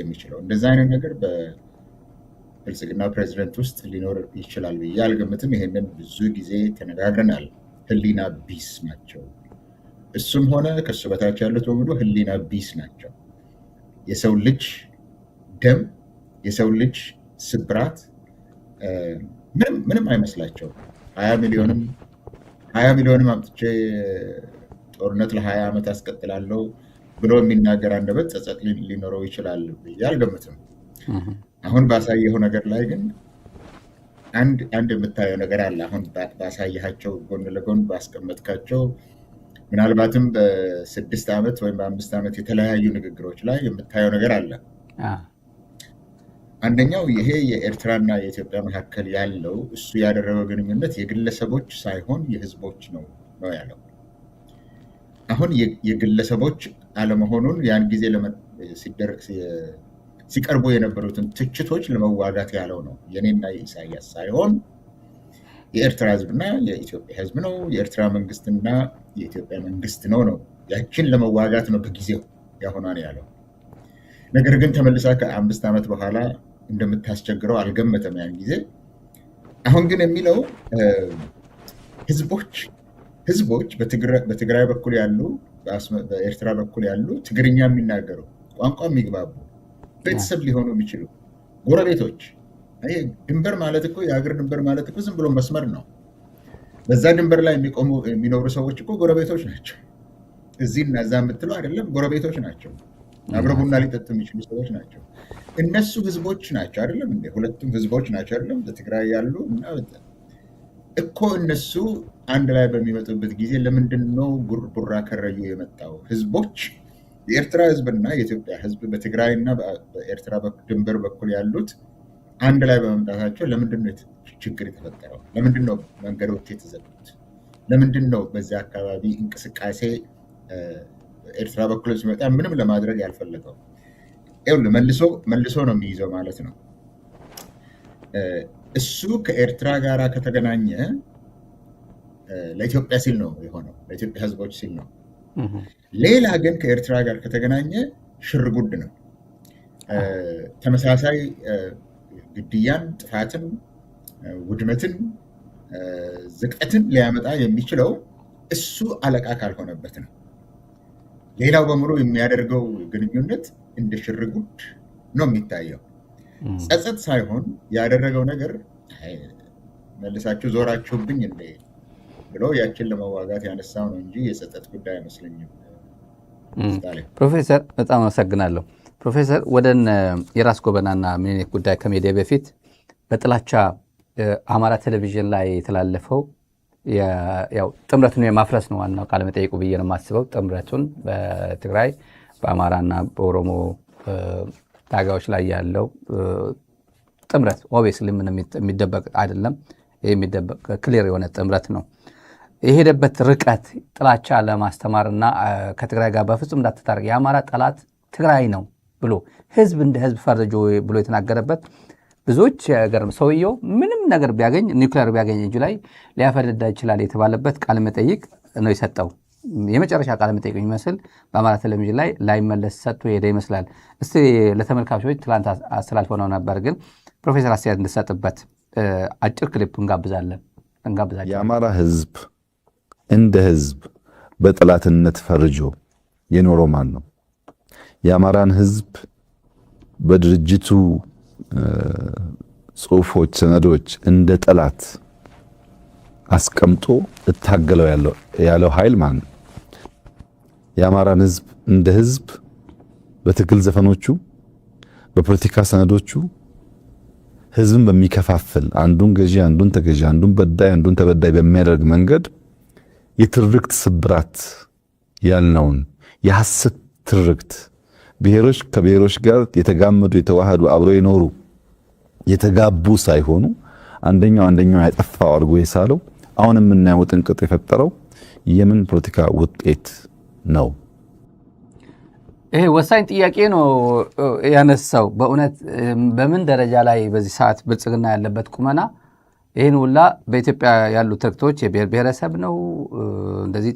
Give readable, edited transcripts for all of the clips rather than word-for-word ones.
የሚችለው። እንደዛ አይነት ነገር በብልጽግና ፕሬዚደንት ውስጥ ሊኖር ይችላል ብዬ አልገምትም። ይሄንን ብዙ ጊዜ ተነጋግረናል። ህሊና ቢስ ናቸው። እሱም ሆነ ከሱ በታች ያሉት በሙሉ ህሊና ቢስ ናቸው። የሰው ልጅ ደም፣ የሰው ልጅ ስብራት ምንም አይመስላቸውም። 20 ሚሊዮንም አምጥቼ ጦርነት ለ20 ዓመት አስቀጥላለሁ ብሎ የሚናገር አንደበት ጸጸት ሊኖረው ይችላል ብዬ አልገምትም። አሁን ባሳየው ነገር ላይ ግን አንድ የምታየው ነገር አለ። አሁን ባሳየሃቸው ጎን ለጎን ባስቀመጥካቸው ምናልባትም በ6 ዓመት ወይም በ5 ዓመት የተለያዩ ንግግሮች ላይ የምታየው ነገር አለ። አንደኛው ይሄ የኤርትራና የኢትዮጵያ መካከል ያለው እሱ ያደረገው ግንኙነት የግለሰቦች ሳይሆን የህዝቦች ነው ያለው። አሁን የግለሰቦች አለመሆኑን ያን ጊዜ ሲቀርቡ የነበሩትን ትችቶች ለመዋጋት ያለው ነው። የኔና የኢሳያስ ሳይሆን የኤርትራ ህዝብና የኢትዮጵያ ህዝብ ነው፣ የኤርትራ መንግስትና የኢትዮጵያ መንግስት ነው። ያችን ለመዋጋት ነው በጊዜው ያሆኗን ያለው። ነገር ግን ተመልሳ ከ5 ዓመት በኋላ እንደምታስቸግረው አልገመተም ያን ጊዜ። አሁን ግን የሚለው ህዝቦች በትግራይ በኩል ያሉ፣ በኤርትራ በኩል ያሉ ትግርኛ የሚናገሩ ቋንቋ የሚግባቡ ቤተሰብ ሊሆኑ የሚችሉ ጎረቤቶች። ድንበር ማለት እኮ የሀገር ድንበር ማለት እኮ ዝም ብሎ መስመር ነው። በዛ ድንበር ላይ የሚኖሩ ሰዎች እኮ ጎረቤቶች ናቸው። እዚህ እና እዛ የምትለው አይደለም፣ ጎረቤቶች ናቸው። አብረው ቡና ሊጠጡ የሚችሉ ሰዎች ናቸው። እነሱ ህዝቦች ናቸው አይደለም እንዴ? ሁለቱም ህዝቦች ናቸው አይደለም? በትግራይ ያሉ እና እኮ እነሱ አንድ ላይ በሚመጡበት ጊዜ ለምንድን ነው ቡራ ከረዩ የመጣው? ህዝቦች የኤርትራ ህዝብና የኢትዮጵያ ህዝብ በትግራይና በኤርትራ ድንበር በኩል ያሉት አንድ ላይ በመምጣታቸው ለምንድን ነው ችግር የተፈጠረው? ለምንድን ነው መንገዶች የተዘጉት? ለምንድን ነው በዚያ አካባቢ እንቅስቃሴ ኤርትራ በኩል ሲመጣ ምንም ለማድረግ ያልፈለገው? መልሶ ነው የሚይዘው ማለት ነው። እሱ ከኤርትራ ጋር ከተገናኘ ለኢትዮጵያ ሲል ነው የሆነው፣ ለኢትዮጵያ ህዝቦች ሲል ነው። ሌላ ግን ከኤርትራ ጋር ከተገናኘ ሽርጉድ ነው። ተመሳሳይ ግድያን፣ ጥፋትን፣ ውድመትን፣ ዝቅጠትን ሊያመጣ የሚችለው እሱ አለቃ ካልሆነበት ነው። ሌላው በሙሉ የሚያደርገው ግንኙነት እንደ ሽርጉድ ነው የሚታየው። ጸጸት ሳይሆን ያደረገው ነገር መልሳችሁ ዞራችሁብኝ እንደ ብሎ ያችን ለመዋጋት ያነሳው ነው እንጂ የጸጸት ጉዳይ አይመስለኝም። ፕሮፌሰር በጣም አመሰግናለሁ። ፕሮፌሰር ወደ የራስ ጎበናና ምኒልክ ጉዳይ ከሜዲያ በፊት በጥላቻ አማራ ቴሌቪዥን ላይ የተላለፈው ያው ጥምረቱን የማፍረስ ነው ዋናው ቃለ መጠይቁ ብዬ ነው የማስበው። ጥምረቱን በትግራይ በአማራና በኦሮሞ ታጋዮች ላይ ያለው ጥምረት ኦብቪየስሊ ምንም የሚደበቅ አይደለም። የሚደበቅ ክሊር የሆነ ጥምረት ነው። የሄደበት ርቀት ጥላቻ ለማስተማርና ከትግራይ ጋር በፍጹም እንዳትታረቅ የአማራ ጠላት ትግራይ ነው ብሎ ህዝብ እንደ ህዝብ ፈርጆ ብሎ የተናገረበት ብዙዎች ያገርም። ሰውየው ምንም ነገር ቢያገኝ ኒውክሌር ቢያገኝ እጁ ላይ ሊያፈነዳ ይችላል የተባለበት ቃለ መጠይቅ ነው የሰጠው። የመጨረሻ ቃለ መጠይቅ የሚመስል በአማራ ቴሌቪዥን ላይ ላይመለስ ሰጥቶ ሄደ ይመስላል። እስቲ ለተመልካቾች ትላንት አስተላልፈው ነው ነበር፣ ግን ፕሮፌሰር አስተያየት እንድሰጥበት አጭር ክሊፕ እንጋብዛለን። የአማራ ህዝብ እንደ ህዝብ በጠላትነት ፈርጆ የኖረው ማን ነው? የአማራን ህዝብ በድርጅቱ ጽሁፎች፣ ሰነዶች እንደ ጠላት አስቀምጦ እታገለው ያለው ኃይል ማን ነው? የአማራን ህዝብ እንደ ህዝብ በትግል ዘፈኖቹ፣ በፖለቲካ ሰነዶቹ ህዝብን በሚከፋፍል አንዱን ገዢ አንዱን ተገዢ፣ አንዱን በዳይ አንዱን ተበዳይ በሚያደርግ መንገድ የትርክት ስብራት ያልነውን የሐሰት ትርክት ብሔሮች ከብሔሮች ጋር የተጋመዱ የተዋሃዱ አብረው የኖሩ የተጋቡ ሳይሆኑ አንደኛው ያጠፋው አድርጎ የሳለው አሁን የምናየው ጥንቅጥ የፈጠረው የምን ፖለቲካ ውጤት ነው? ይሄ ወሳኝ ጥያቄ ነው ያነሳው። በእውነት በምን ደረጃ ላይ በዚህ ሰዓት ብልጽግና ያለበት ቁመና ይህን ሁላ በኢትዮጵያ ያሉ ትርክቶች የብሔር ብሔረሰብ ነው እንደዚህ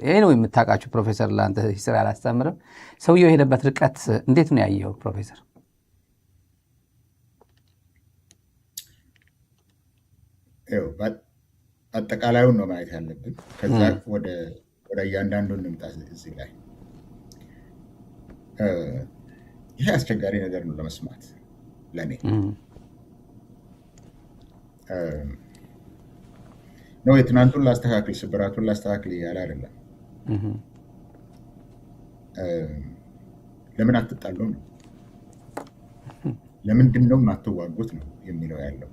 ይሄ ነው የምታውቃቸው። ፕሮፌሰር ለአንተ ሂስትሪ አላስተምርም። ሰውየው የሄደበት ርቀት እንዴት ነው ያየው ፕሮፌሰር? አጠቃላዩን ነው ማየት ያለብን። ከዛ ወደ እያንዳንዱ እንምጣ። እዚህ ላይ ይሄ አስቸጋሪ ነገር ነው ለመስማት ለእኔ ነው። የትናንቱን ላስተካክል ስብራቱን ላስተካክል እያለ አይደለም። ለምን አትጣሉ ነው፣ ለምንድን ነው የማትዋጉት ነው የሚለው ያለው።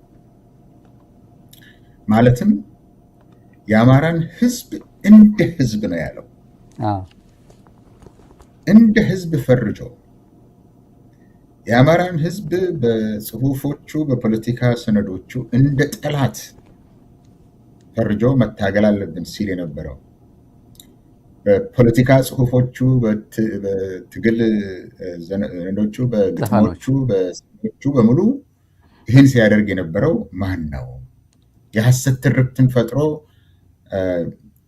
ማለትም የአማራን ህዝብ እንደ ህዝብ ነው ያለው። እንደ ህዝብ ፈርጆ የአማራን ህዝብ በጽሁፎቹ በፖለቲካ ሰነዶቹ እንደ ጠላት ፈርጆ መታገል አለብን ሲል የነበረው በፖለቲካ ጽሁፎቹ፣ በትግል ሰነዶቹ፣ በግጥሞቹ፣ በስሞቹ በሙሉ ይህን ሲያደርግ የነበረው ማን ነው? የሐሰት ትርክትን ፈጥሮ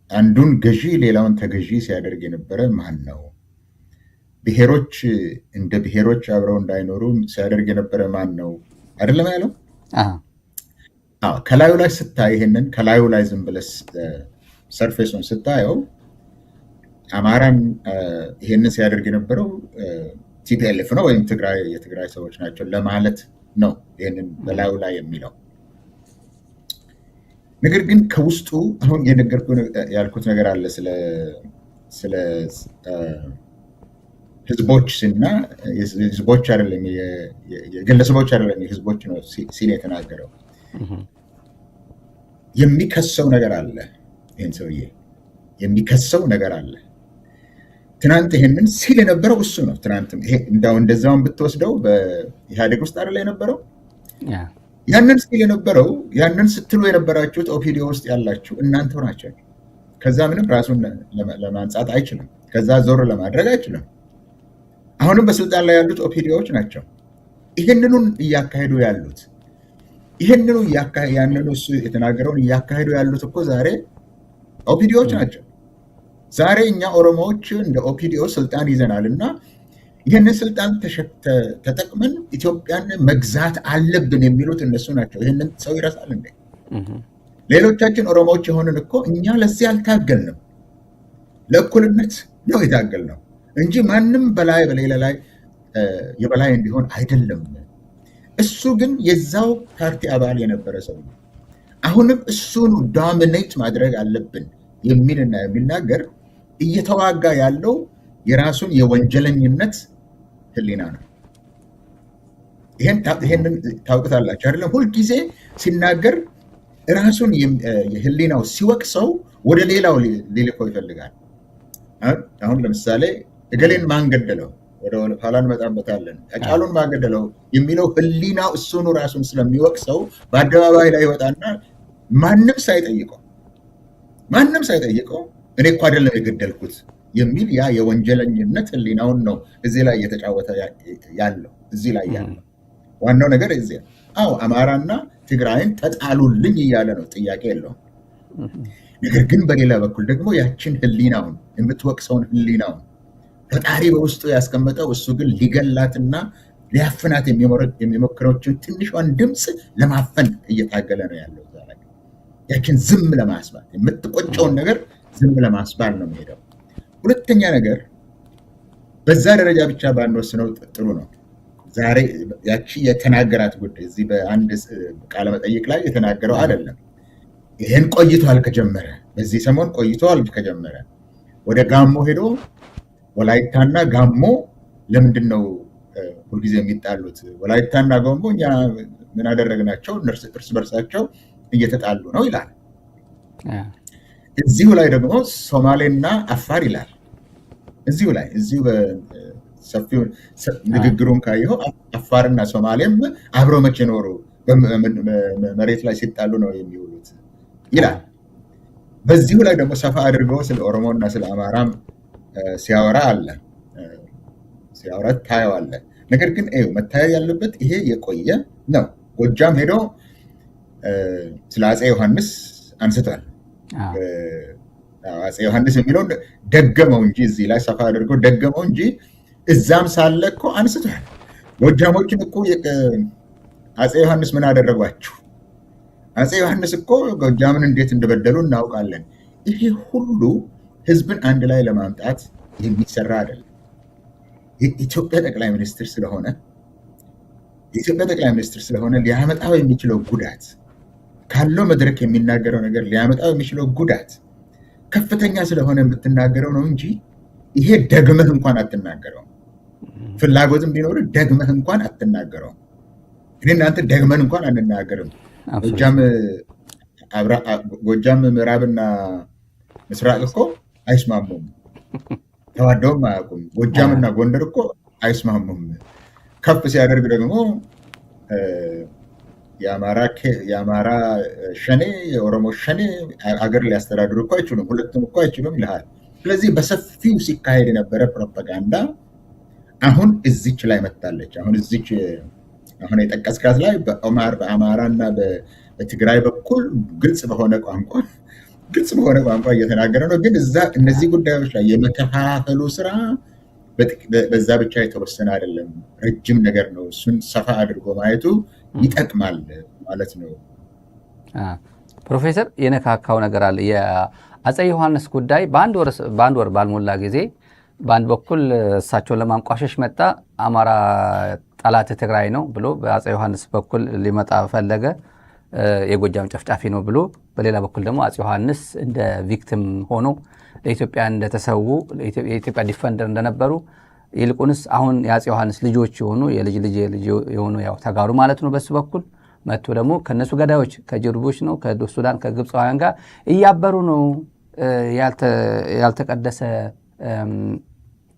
አንዱን ገዢ ሌላውን ተገዢ ሲያደርግ የነበረ ማን ነው? ብሔሮች እንደ ብሔሮች አብረው እንዳይኖሩ ሲያደርግ የነበረ ማን ነው? አይደለም ያለው። ከላዩ ላይ ስታይ ይሄንን ከላዩ ላይ ዝም ብለህ ሰርፌሱን ስታየው አማራን ይሄንን ሲያደርግ የነበረው ቲፒኤልኤፍ ነው ወይም የትግራይ ሰዎች ናቸው ለማለት ነው ይሄንን በላዩ ላይ የሚለው። ነገር ግን ከውስጡ አሁን ያልኩት ነገር አለ ስለ ህዝቦች እና ህዝቦች አይደለም የግለሰቦች አይደለም የህዝቦች ነው ሲል የተናገረው። የሚከሰው ነገር አለ። ይህን ሰውዬ የሚከሰው ነገር አለ። ትናንት ይሄንን ሲል የነበረው እሱ ነው። ትናንትም ይሄ እንደዛውን ብትወስደው በኢህአዴግ ውስጥ አይደለ የነበረው። ያንን ሲል የነበረው ያንን ስትሉ የነበራችሁት ኦፒዲዮ ውስጥ ያላችሁ እናንተው ናቸው። ከዛ ምንም ራሱን ለማንጻት አይችልም። ከዛ ዞር ለማድረግ አይችልም። አሁንም በስልጣን ላይ ያሉት ኦፒዲዮዎች ናቸው ይህንኑን እያካሄዱ ያሉት። ይህንኑ ያንኑ እሱ የተናገረውን እያካሄዱ ያሉት እኮ ዛሬ ኦፒዲዮዎች ናቸው። ዛሬ እኛ ኦሮሞዎች እንደ ኦፒዲዮ ስልጣን ይዘናል እና ይህንን ስልጣን ተጠቅመን ኢትዮጵያን መግዛት አለብን የሚሉት እነሱ ናቸው። ይህንን ሰው ይረሳል እንዴ? ሌሎቻችን ኦሮሞዎች የሆንን እኮ እኛ ለዚህ አልታገልንም። ለእኩልነት ነው የታገልነው እንጂ ማንም በላይ በሌላ ላይ የበላይ እንዲሆን አይደለም። እሱ ግን የዛው ፓርቲ አባል የነበረ ሰው ነው። አሁንም እሱን ዶሚኔት ማድረግ አለብን የሚልና የሚናገር እየተዋጋ ያለው የራሱን የወንጀለኝነት ህሊና ነው። ይሄንን ታውቁታላችሁ አይደለም? ሁልጊዜ ሲናገር ራሱን የህሊናው ሲወቅሰው ወደ ሌላው ሊልኮ ይፈልጋል። አሁን ለምሳሌ እገሌን ማን ገደለው፣ ወደ ኋላ እንመጣበታለን። አጫሉን ማን ገደለው የሚለው ህሊናው እሱኑ ራሱን ስለሚወቅሰው በአደባባይ ላይ ይወጣና ማንም ሳይጠይቀው እኔ እኮ አይደለም የገደልኩት የሚል ያ የወንጀለኝነት ህሊናውን ነው እዚህ ላይ እየተጫወተ ያለው። እዚህ ላይ ያለው ዋናው ነገር እዚህ አዎ አማራና ትግራይን ተጣሉልኝ እያለ ነው፣ ጥያቄ የለውም። ነገር ግን በሌላ በኩል ደግሞ ያችን ህሊናውን የምትወቅሰውን ህሊናውን ፈጣሪ በውስጡ ያስቀመጠው እሱ ግን ሊገላትና ሊያፍናት የሚሞክረችን ትንሿን ድምፅ ለማፈን እየታገለ ነው ያለው። ያችን ዝም ለማስባል የምትቆጨውን ነገር ዝም ለማስባል ነው የሚሄደው። ሁለተኛ ነገር በዛ ደረጃ ብቻ ባንወስነው ጥሩ ነው። ዛሬ ያቺ የተናገራት ጉዳይ እዚህ በአንድ ቃለ መጠይቅ ላይ የተናገረው አይደለም። ይህን ቆይቷል ከጀመረ፣ በዚህ ሰሞን ቆይቷል ከጀመረ። ወደ ጋሞ ሄዶ ወላይታና ጋሞ ለምንድን ነው ሁልጊዜ የሚጣሉት? ወላይታና ጋሞ እኛ ምን አደረግናቸው? እርስ በርሳቸው እየተጣሉ ነው ይላል። እዚሁ ላይ ደግሞ ሶማሌና አፋር ይላል። እዚሁ በሰፊው ንግግሩን ካየኸው አፋርና ሶማሌም አብረው መቼ ኖሩ? መሬት ላይ ሲጣሉ ነው የሚውሉት ይላል። በዚሁ ላይ ደግሞ ሰፋ አድርገው ስለ ኦሮሞና ስለ አማራም ሲያወራ ታየዋለ። ነገር ግን መታየት ያለበት ይሄ የቆየ ነው። ጎጃም ሄዶ ስለ አፄ ዮሐንስ አንስቷል። አፄ ዮሐንስ የሚለውን ደገመው እንጂ እዚህ ላይ ሰፋ አድርገው ደገመው እንጂ እዛም ሳለ እኮ አንስቷል። ጎጃሞችን እኮ አፄ ዮሐንስ ምን አደረጓችሁ? አፄ ዮሐንስ እኮ ጎጃምን እንዴት እንደበደሉ እናውቃለን። ይሄ ሁሉ ህዝብን አንድ ላይ ለማምጣት የሚሰራ አይደለም። የኢትዮጵያ ጠቅላይ ሚኒስትር ስለሆነ ሊያመጣው የሚችለው ጉዳት ካለው መድረክ የሚናገረው ነገር ሊያመጣው የሚችለው ጉዳት ከፍተኛ ስለሆነ የምትናገረው ነው እንጂ ይሄ ደግመህ እንኳን አትናገረው። ፍላጎትም ቢኖር ደግመህ እንኳን አትናገረው። እኔ እናንተ ደግመን እንኳን አንናገርም። ጎጃም ምዕራብና ምስራቅ እኮ አይስማሙም፣ ተዋደውም አያውቁም። ጎጃምና ጎንደር እኮ አይስማሙም። ከፍ ሲያደርግ ደግሞ የአማራ ሸኔ፣ የኦሮሞ ሸኔ አገር ሊያስተዳድሩ እኮ አይችሉም፣ ሁለቱም እኮ አይችሉም ይልሃል። ስለዚህ በሰፊው ሲካሄድ የነበረ ፕሮፓጋንዳ አሁን እዚች ላይ መታለች። አሁን የጠቀስካት ላይ በአማራ እና በትግራይ በኩል ግልጽ በሆነ ቋንቋ እየተናገረ ነው። ግን እነዚህ ጉዳዮች ላይ የመከፋፈሉ ስራ በዛ ብቻ የተወሰነ አይደለም፣ ረጅም ነገር ነው። እሱን ሰፋ አድርጎ ማየቱ ይጠቅማል ማለት ነው። ፕሮፌሰር የነካካው ነገር አለ። የአፄ ዮሐንስ ጉዳይ በአንድ ወር ባልሞላ ጊዜ በአንድ በኩል እሳቸውን ለማንቋሸሽ መጣ። አማራ ጠላት ትግራይ ነው ብሎ በአፄ ዮሐንስ በኩል ሊመጣ ፈለገ። የጎጃም ጨፍጫፊ ነው ብሎ፣ በሌላ በኩል ደግሞ አፄ ዮሐንስ እንደ ቪክቲም ሆኖ ለኢትዮጵያ እንደተሰዉ የኢትዮጵያ ዲፈንደር እንደነበሩ፣ ይልቁንስ አሁን የአፄ ዮሐንስ ልጆች የሆኑ የልጅ የሆኑ ያው ተጋሩ ማለት ነው። በሱ በኩል መጥቶ ደግሞ ከነሱ ገዳዮች ከጅርቦች ነው ከሱዳን ከግብፃውያን ጋር እያበሩ ነው። ያልተቀደሰ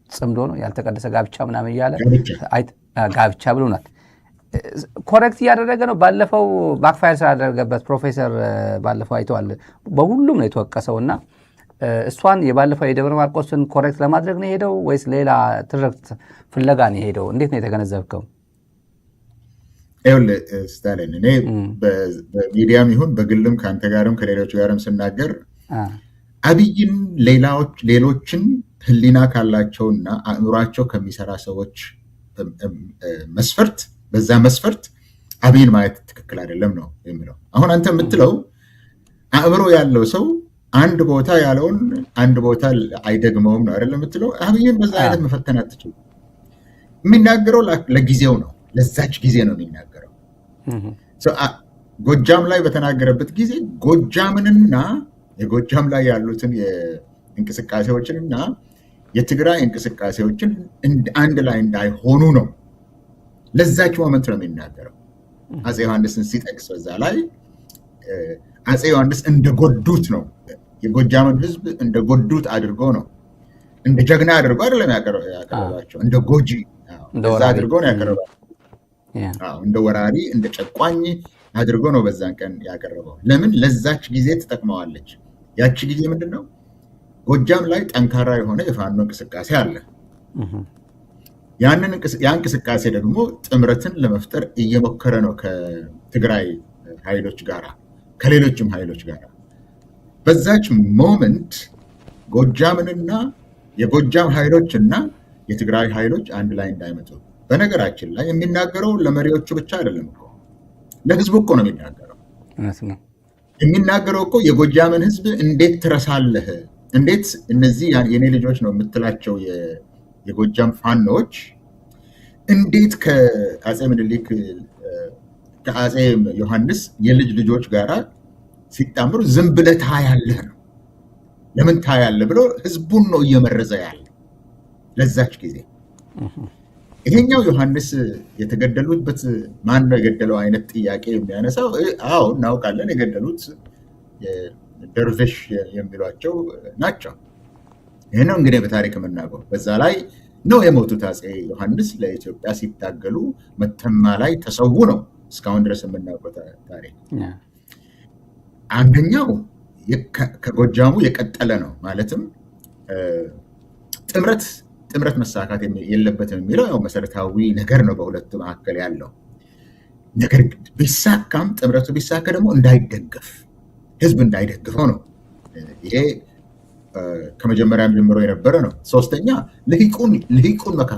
ጽምዶ ነው ያልተቀደሰ ጋብቻ ምናምን እያለ ጋብቻ ብሎናል። ኮሬክት እያደረገ ነው። ባለፈው ባክፋየር ስላደረገበት ፕሮፌሰር ባለፈው አይተዋል። በሁሉም ነው የተወቀሰውና እሷን የባለፈው የደብረ ማርቆስን ኮሬክት ለማድረግ ነው የሄደው ወይስ ሌላ ትርክት ፍለጋ ነው የሄደው? እንዴት ነው የተገነዘብከው? ይኸውልህ ስታሊን፣ እኔ በሚዲያም ይሁን በግልም ከአንተ ጋርም ከሌሎች ጋርም ስናገር አብይን ሌሎችን ህሊና ካላቸውና አእምሯቸው ከሚሰራ ሰዎች መስፈርት በዛ መስፈርት አብይን ማየት ትክክል አይደለም ነው የሚለው። አሁን አንተ የምትለው አእምሮ ያለው ሰው አንድ ቦታ ያለውን አንድ ቦታ አይደግመውም ነው አይደለም የምትለው። አብይን በዛ አይነት መፈተን አትችልም። የሚናገረው ለጊዜው ነው፣ ለዛች ጊዜ ነው የሚናገረው። ጎጃም ላይ በተናገረበት ጊዜ ጎጃምንና የጎጃም ላይ ያሉትን እንቅስቃሴዎችንና የትግራይ እንቅስቃሴዎችን አንድ ላይ እንዳይሆኑ ነው፣ ለዛች ሞመንት ነው የሚናገረው። አፄ ዮሐንስን ሲጠቅስ በዛ ላይ አፄ ዮሐንስ እንደጎዱት ነው፣ የጎጃምን ህዝብ እንደጎዱት አድርጎ ነው፣ እንደ ጀግና አድርጎ አይደለም ያቀረባቸው፣ እንደ ጎጂ አድርጎ ነው ያቀረባቸው። እንደ ወራሪ እንደ ጨቋኝ አድርጎ ነው በዛን ቀን ያቀረበው። ለምን? ለዛች ጊዜ ትጠቅመዋለች። ያቺ ጊዜ ምንድን ነው? ጎጃም ላይ ጠንካራ የሆነ የፋኖ እንቅስቃሴ አለ። ያ እንቅስቃሴ ደግሞ ጥምረትን ለመፍጠር እየሞከረ ነው ከትግራይ ኃይሎች ጋር ከሌሎችም ኃይሎች ጋር። በዛች ሞመንት ጎጃምንና የጎጃም ኃይሎችና የትግራይ ኃይሎች አንድ ላይ እንዳይመጡ። በነገራችን ላይ የሚናገረው ለመሪዎቹ ብቻ አይደለም እኮ ለህዝቡ እኮ ነው የሚናገረው። የሚናገረው እኮ የጎጃምን ህዝብ እንዴት ትረሳለህ? እንዴት እነዚህ የኔ ልጆች ነው የምትላቸው የጎጃም ፋኖች እንዴት ከአፄ ምኒልክ ከአፄ ዮሐንስ የልጅ ልጆች ጋር ሲጣምሩ ዝም ብለህ ታያለህ ነው። ለምን ታያለህ ብሎ ህዝቡን ነው እየመረዘ ያለ ለዛች ጊዜ። ይሄኛው ዮሐንስ የተገደሉበት ማን ነው የገደለው አይነት ጥያቄ የሚያነሳው፣ አዎ እናውቃለን፣ የገደሉት ደርቬሽ የሚሏቸው ናቸው። ይህ ነው እንግዲህ በታሪክ የምናውቀው። በዛ ላይ ነው የሞቱት አፄ ዮሐንስ ለኢትዮጵያ ሲታገሉ መተማ ላይ ተሰዉ ነው እስካሁን ድረስ የምናውቀው ታሪክ። አንደኛው ከጎጃሙ የቀጠለ ነው። ማለትም ጥምረት መሳካት የለበትም የሚለው ያው መሰረታዊ ነገር ነው በሁለቱ መካከል ያለው። ነገር ግን ቢሳካም ጥምረቱ ቢሳካ ደግሞ እንዳይደገፍ ህዝብ እንዳይደግፈው ነው። ይሄ ከመጀመሪያም ጀምሮ የነበረ ነው። ሶስተኛ ልሂቁን መከፋፈል